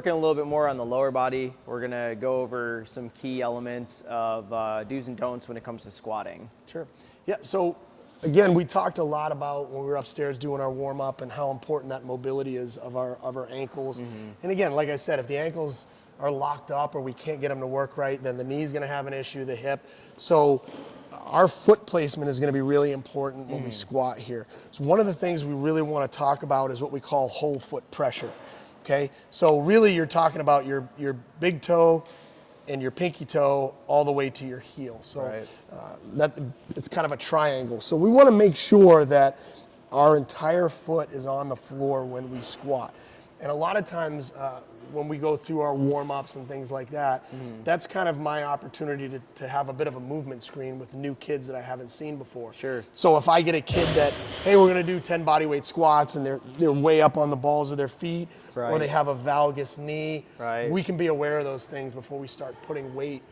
working a little bit more on the lower body. We're gonna go over some key elements of do's and don'ts when it comes to squatting. Sure. Yeah, so again, we talked a lot about when we were upstairs doing our warm up and how important that mobility is of our ankles. And again, like I said, if the ankles are locked up or we can't get them to work right, then the knee's gonna have an issue, the hip. So our foot placement is gonna be really important when we squat here. So one of the things we really wanna talk about is what we call whole foot pressure, okay? So really you're talking about your big toe and your pinky toe all the way to your heel. So it's kind of a triangle. So we wanna make sure that our entire foot is on the floor when we squat. And a lot of times, when we go through our warm-ups and things like that, that's kind of my opportunity to have a bit of a movement screen with new kids that I haven't seen before. Sure. So if I get a kid that, hey, we're gonna do 10 bodyweight squats and they're way up on the balls of their feet, or they have a valgus knee, we can be aware of those things before we start putting weight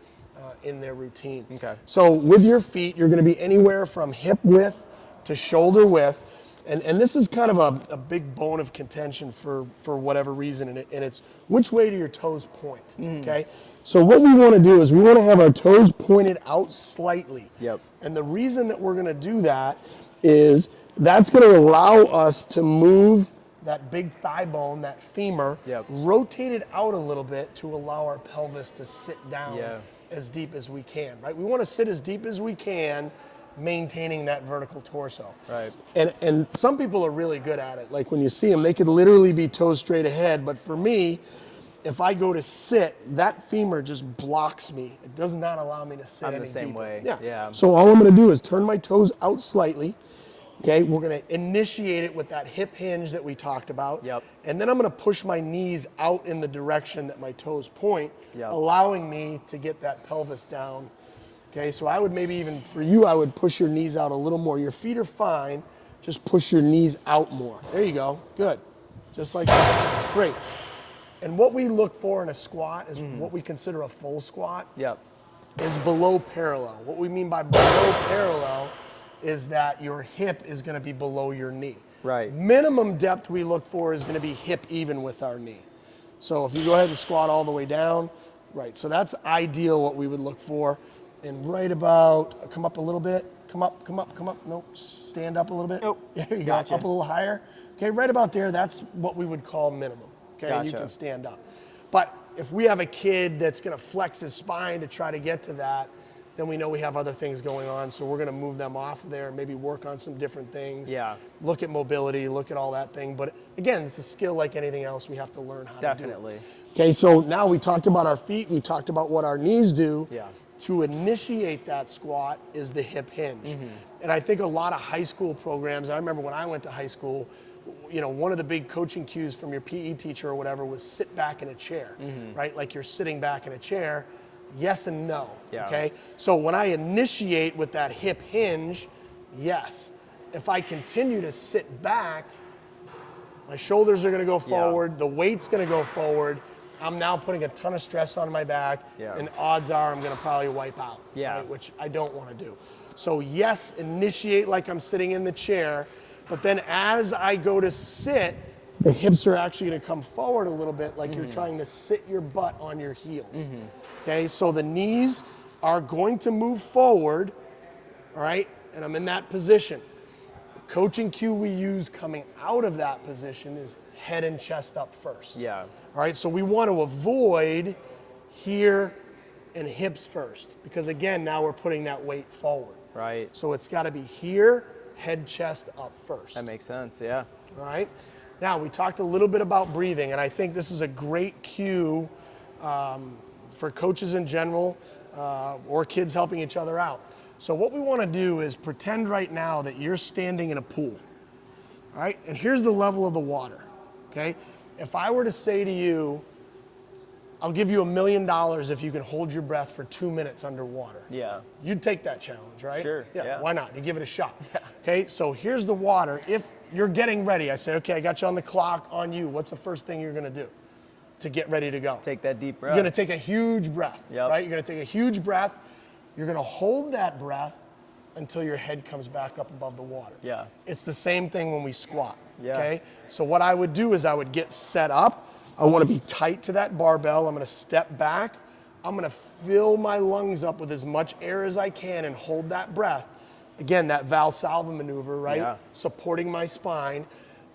in their routine. Okay. So with your feet, you're gonna be anywhere from hip width to shoulder width. And this is kind of a big bone of contention for whatever reason, and it's which way do your toes point, okay? So what we wanna do is we wanna have our toes pointed out slightly. Yep. And the reason that we're gonna do that is that's gonna allow us to move that big thigh bone, that femur, rotate it out a little bit to allow our pelvis to sit down as deep as we can, right? We wanna sit as deep as we can, maintaining that vertical torso. Right. And some people are really good at it. Like when you see them, they could literally be toes straight ahead. But for me, if I go to sit, that femur just blocks me. It does not allow me to sit any deeper. I'm the same way. Yeah. So all I'm gonna do is turn my toes out slightly. Okay, we're gonna initiate it with that hip hinge that we talked about. Yep. And then I'm gonna push my knees out in the direction that my toes point, allowing me to get that pelvis down. Okay, so I would maybe even, for you, I would push your knees out a little more. Your feet are fine, just push your knees out more. There you go, good. Just like that, great. And what we look for in a squat is what we consider a full squat, is below parallel. What we mean by below parallel is that your hip is gonna be below your knee. Right. Minimum depth we look for is gonna be hip even with our knee. So if you go ahead and squat all the way down, right, so that's ideal what we would look for. And right about, come up a little bit, come up, nope, stand up a little bit. Oh, there you go, up a little higher. Okay, right about there, that's what we would call minimum, okay, and you can stand up. But if we have a kid that's gonna flex his spine to try to get to that, then we know we have other things going on, so we're gonna move them off of there and maybe work on some different things. Yeah. Look at mobility, look at all that thing, but again, it's a skill like anything else, we have to learn how to do it. Definitely. Okay, so now we talked about our feet, we talked about what our knees do. Yeah. To initiate that squat is the hip hinge. And I think a lot of high school programs, I remember when I went to high school, you know, one of the big coaching cues from your PE teacher or whatever was sit back in a chair, right? Like you're sitting back in a chair, yes and no, okay? So when I initiate with that hip hinge, yes. If I continue to sit back, my shoulders are gonna go forward, the weight's gonna go forward, I'm now putting a ton of stress on my back, and odds are I'm gonna probably wipe out, right? Which I don't wanna do. So yes, initiate like I'm sitting in the chair, but then as I go to sit, the hips are actually gonna come forward a little bit like you're trying to sit your butt on your heels. Okay, so the knees are going to move forward, all right? And I'm in that position. The coaching cue we use coming out of that position is head and chest up first. All right, so we want to avoid here and hips first because again, now we're putting that weight forward. Right. So it's got to be here, head, chest up first. That makes sense, yeah. All right. Now we talked a little bit about breathing, and I think this is a great cue for coaches in general or kids helping each other out. So what we want to do is pretend right now that you're standing in a pool. All right, and here's the level of the water. Okay. If I were to say to you, I'll give you $1 million if you can hold your breath for 2 minutes underwater. Yeah. You'd take that challenge, right? Sure. Yeah. Why not? You give it a shot. Okay, so here's the water. If you're getting ready, I say, okay, I got you on the clock, on you. What's the first thing you're gonna do to get ready to go? Take that deep breath. You're gonna take a huge breath, right? You're gonna take a huge breath. You're gonna hold that breath until your head comes back up above the water. Yeah. It's the same thing when we squat. Yeah. Okay. So what I would do is I would get set up. I want to be tight to that barbell. I'm going to step back. I'm going to fill my lungs up with as much air as I can and hold that breath. Again, that Valsalva maneuver, right? Yeah. Supporting my spine.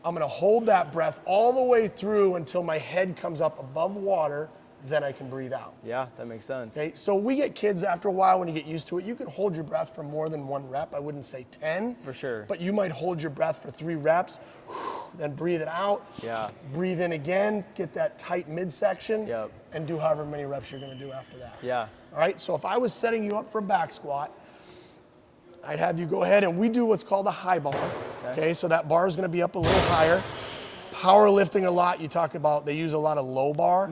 I'm going to hold that breath all the way through until my head comes up above water. Then I can breathe out. Yeah, that makes sense. Okay, so we get kids after a while when you get used to it, you can hold your breath for more than 1 rep. I wouldn't say 10. For sure. But you might hold your breath for 3 reps, then breathe it out. Yeah. Breathe in again, get that tight midsection, Yep. and do however many reps you're gonna do after that. Yeah. All right, so if I was setting you up for a back squat, I'd have you go ahead and we do what's called a high bar. Okay, so that bar is gonna be up a little higher. Powerlifting a lot, you talk about, they use a lot of low bar.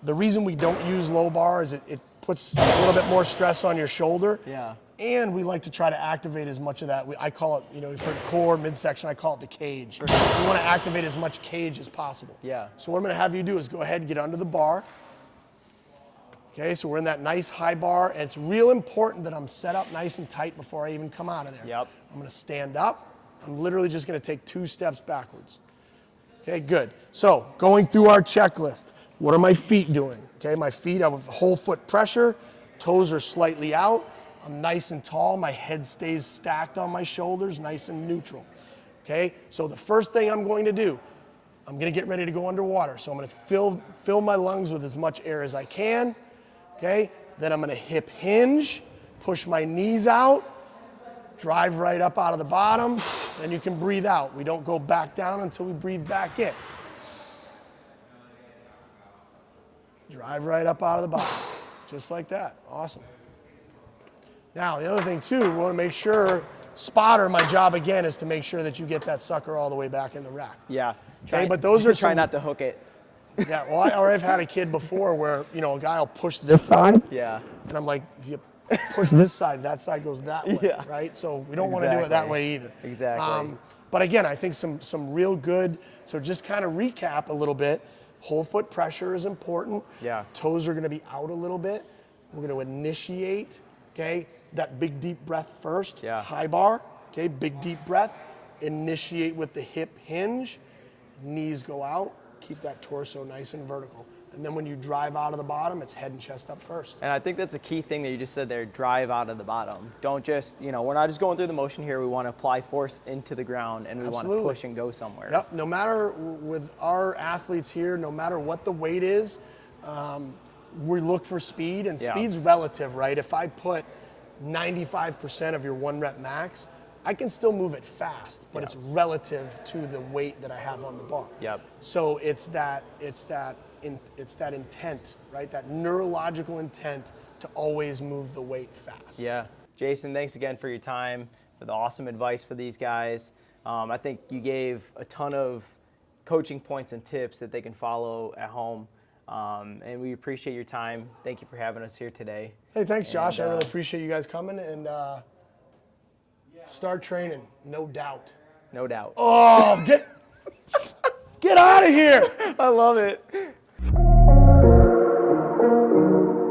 The reason we don't use low bar is it puts a little bit more stress on your shoulder. Yeah. And we like to try to activate as much of that. I call it, you've heard core, midsection, I call it the cage. We want to activate as much cage as possible. Yeah. So what I'm going to have you do is go ahead and get under the bar. Okay, so we're in that nice high bar, and it's real important that I'm set up nice and tight before I even come out of there. Yep. I'm going to stand up. I'm literally just going to take 2 steps backwards. Okay, good. So going through our checklist, what are my feet doing? Okay, my feet have whole foot pressure, toes are slightly out, I'm nice and tall, my head stays stacked on my shoulders, nice and neutral. Okay, so the first thing I'm going to do, I'm gonna get ready to go underwater. So I'm gonna fill my lungs with as much air as I can. Okay, then I'm gonna hip hinge, push my knees out, drive right up out of the bottom, then you can breathe out. We don't go back down until we breathe back in. Drive right up out of the bottom, just like that. Awesome. Now, the other thing too, we want to make sure, spotter, my job again is to make sure that you get that sucker all the way back in the rack. Yeah. Okay, but those are try some, not to hook it. Yeah, well, I've had a kid before where, a guy will push this side, Yeah. and I'm like, if you push this side, that side goes that way, Yeah. right? So we don't want to do it that way either. Exactly. But again, I think some real good, so just kind of recap a little bit. Whole foot pressure is important. Yeah. Toes are going to be out a little bit. We're going to initiate, okay, that big deep breath first. Yeah. High bar, okay, big deep breath. Initiate with the hip hinge. Knees go out. Keep that torso nice and vertical. And then when you drive out of the bottom, it's head and chest up first. And I think that's a key thing that you just said there, drive out of the bottom. Don't just, we're not just going through the motion here. We want to apply force into the ground, and we want to push and go somewhere. Yep, no matter, with our athletes here, no matter what the weight is, we look for speed, and speed's relative, right? If I put 95% of your 1 rep max, I can still move it fast, but it's relative to the weight that I have on the bar. Yep. So it's that intent, right? That neurological intent to always move the weight fast. Yeah. Jason, thanks again for your time, for the awesome advice for these guys. I think you gave a ton of coaching points and tips that they can follow at home. And we appreciate your time. Thank you for having us here today. Hey, thanks, Josh. I really appreciate you guys coming, and start training, no doubt. No doubt. Oh, get out of here. I love it.